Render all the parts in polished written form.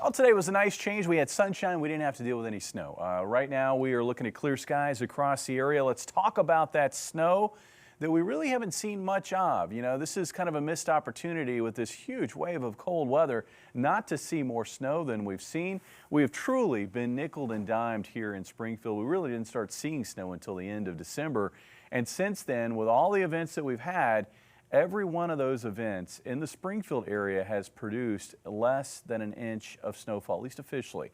Well, today was a nice change. We had sunshine. We didn't have to deal with any snow. Right now, we are looking at clear skies across the area. Let's talk about that snow that we really haven't seen much of. You know, this is kind of a missed opportunity with this huge wave of cold weather not to see more snow than we've seen. We have truly been nickeled and dimed here in Springfield. We really didn't start seeing snow until the end of December. And since then, with all the events that we've had, every one of those events in the Springfield area has produced less than an inch of snowfall, at least officially.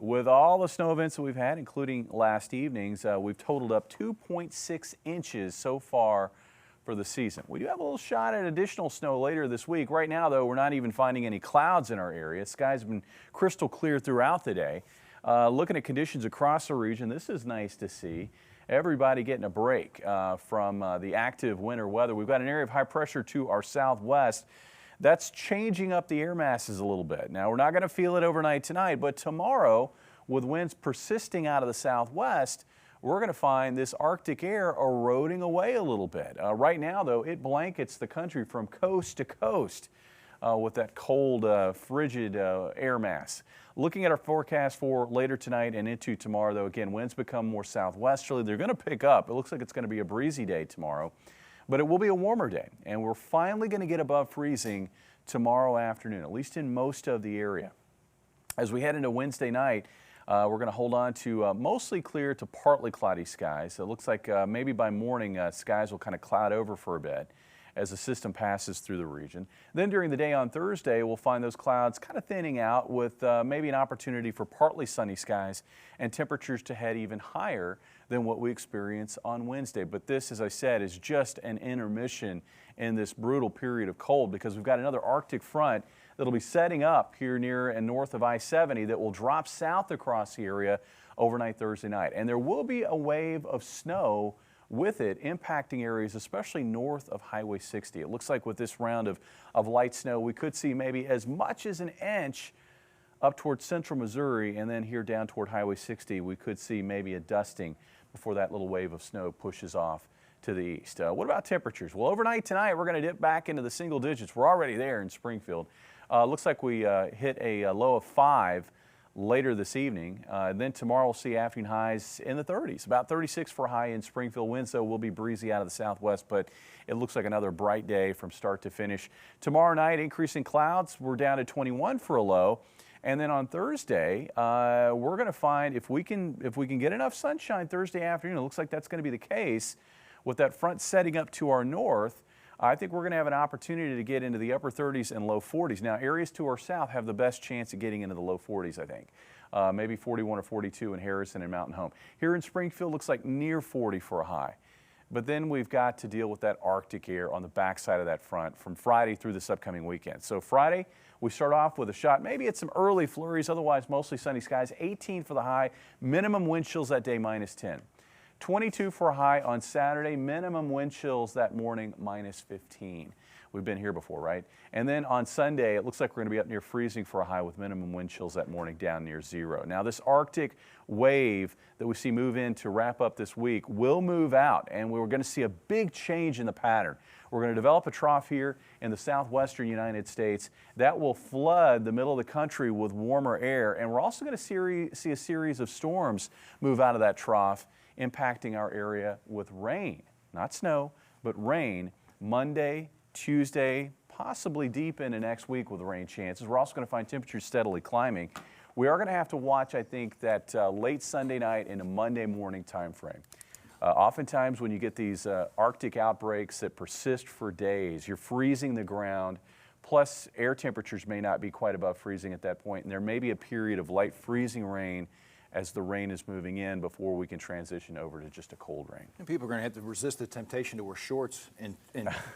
With all the snow events that we've had, including last evening's, we've totaled up 2.6 inches so far for the season. We do have a little shot at additional snow later this week. Right now, though, we're not even finding any clouds in our area. Skies have been crystal clear throughout the day. Looking at conditions across the region, this is nice to see. Everybody getting a break from the active winter weather. We've got an area of high pressure to our southwest. That's changing up the air masses a little bit. Now, we're not going to feel it overnight tonight, but tomorrow, with winds persisting out of the southwest, we're going to find this Arctic air eroding away a little bit. Right now, though, it blankets the country from coast to coast with that cold, frigid air mass. Looking at our forecast for later tonight and into tomorrow, though, again, winds become more southwesterly. They're going to pick up. It looks like it's going to be a breezy day tomorrow, but it will be a warmer day, and we're finally going to get above freezing tomorrow afternoon, at least in most of the area. As we head into Wednesday night, we're going to hold on to mostly clear to partly cloudy skies. It looks like maybe by morning skies will kind of cloud over for a bit as the system passes through the region. Then during the day on Thursday, we'll find those clouds kind of thinning out with maybe an opportunity for partly sunny skies and temperatures to head even higher than what we experience on Wednesday. But this, as I said, is just an intermission in this brutal period of cold because we've got another Arctic front that'll be setting up here near and north of I-70 that will drop south across the area overnight Thursday night. And there will be a wave of snow with it impacting areas, especially north of Highway 60. It looks like with this round of light snow, we could see maybe as much as an inch up towards central Missouri, and then here down toward Highway 60, we could see maybe a dusting before that little wave of snow pushes off to the east. What about temperatures? Well, overnight tonight, we're going to dip back into the single digits. We're already there in Springfield. Looks like we hit a low of 5 later this evening. Then tomorrow we'll see afternoon highs in the 30s, about 36 for a high in Springfield. Winds, though, will be breezy out of the southwest, but it looks like another bright day from start to finish. Tomorrow night, increasing clouds. We're down to 21 for a low. And then on Thursday, we're going to find if we can get enough sunshine Thursday afternoon, it looks like that's going to be the case with that front setting up to our north. I think we're going to have an opportunity to get into the upper 30s and low 40s. Now, areas to our south have the best chance of getting into the low 40s, I think. Maybe 41 or 42 in Harrison and Mountain Home. Here in Springfield, looks like near 40 for a high. But then we've got to deal with that Arctic air on the backside of that front from Friday through this upcoming weekend. So Friday, we start off with a shot, maybe at some early flurries, otherwise mostly sunny skies. 18 for the high, minimum wind chills that day -10. 22 for a high on Saturday, minimum wind chills that morning -15. We've been here before, right? And then on Sunday, it looks like we're going to be up near freezing for a high with minimum wind chills that morning down near 0. Now, this Arctic wave that we see move in to wrap up this week will move out, and we're going to see a big change in the pattern. We're going to develop a trough here in the southwestern United States that will flood the middle of the country with warmer air, and we're also going to see a series of storms move out of that trough, impacting our area with rain, not snow, but rain Monday, Tuesday, possibly deep into next week with rain chances. We're also going to find temperatures steadily climbing. We are going to have to watch, I think, that late Sunday night into Monday morning time frame. Oftentimes when you get these Arctic outbreaks that persist for days, you're freezing the ground, plus air temperatures may not be quite above freezing at that point, and there may be a period of light freezing rain as the rain is moving in before we can transition over to just a cold rain. And people are going to have to resist the temptation to wear shorts and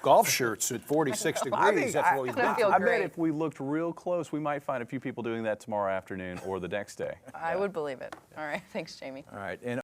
golf shirts at 46 degrees. That's what we've been. I bet if we looked real close, we might find a few people doing that tomorrow afternoon or the next day. I would believe it. All right. Thanks, Jamie. All right. And